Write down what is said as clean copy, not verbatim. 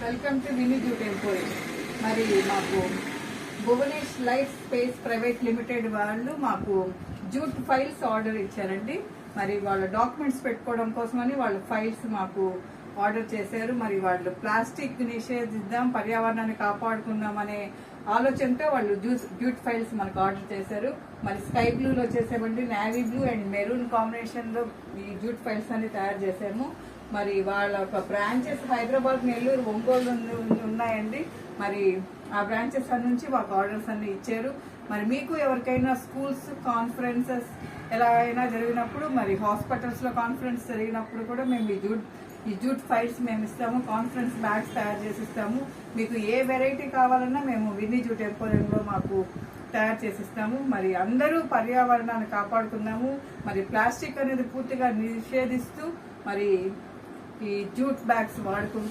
Welcome to Vini jute emporium. మరి మాకు Bhuvanesh life space private limited వాళ్ళు మాకు జూట్ ఫైల్స్ ఆర్డర్ ఇచ్చారండి. మరి వాళ్ళ డాక్యుమెంట్స్ పెట్టుకోవడం కోసమని వాళ్ళ ఫైల్స్ మాకు ఆర్డర్ చేశారు. మరి వాళ్ళు ప్లాస్టిక్ నిషేధిద్దాం, పర్యావరణాన్ని కాపాడుకుందాం అనే ఆలోచనతో వాళ్ళు జూట్ ఫైల్స్ మనకు ఆర్డర్ చేశారు. మరి స్కై బ్లూలో వచ్చేసేవండి, navy blue and maroon combination లో ఈ జూట్ ఫైల్స్ అన్ని తయారు చేసాము. మరి వాళ్ళ ఒక బ్రాంచెస్ హైదరాబాద్, నెల్లూరు, ఒంగోలు ఉన్నాయండి. మరి ఆ బ్రాంచెస్ నుంచి మాకు ఆర్డర్స్ అన్ని ఇచ్చారు. మరి మీకు ఎవరికైనా స్కూల్స్ కాన్ఫరెన్సెస్ ఎలా అయినా జరిగినప్పుడు, మరి హాస్పిటల్స్ లో కాన్ఫరెన్స్ జరిగినప్పుడు కూడా మేము ఈ జూట్ ఫైల్స్ మేము ఇస్తాము. కాన్ఫరెన్స్ బ్యాగ్స్ తయారు చేసి ఇస్తాము. మీకు ఏ వెరైటీ కావాలన్నా మేము విన్నీ జూట్ ఎంపోరియంలో మాకు తయారు చేసిస్తాము. మరి అందరూ పర్యావరణాన్ని కాపాడుకుందాము. మరి ప్లాస్టిక్ అనేది పూర్తిగా నిషేధిస్తూ మరి ఈ జూట్ బ్యాగ్స్ వాడుకుంటూ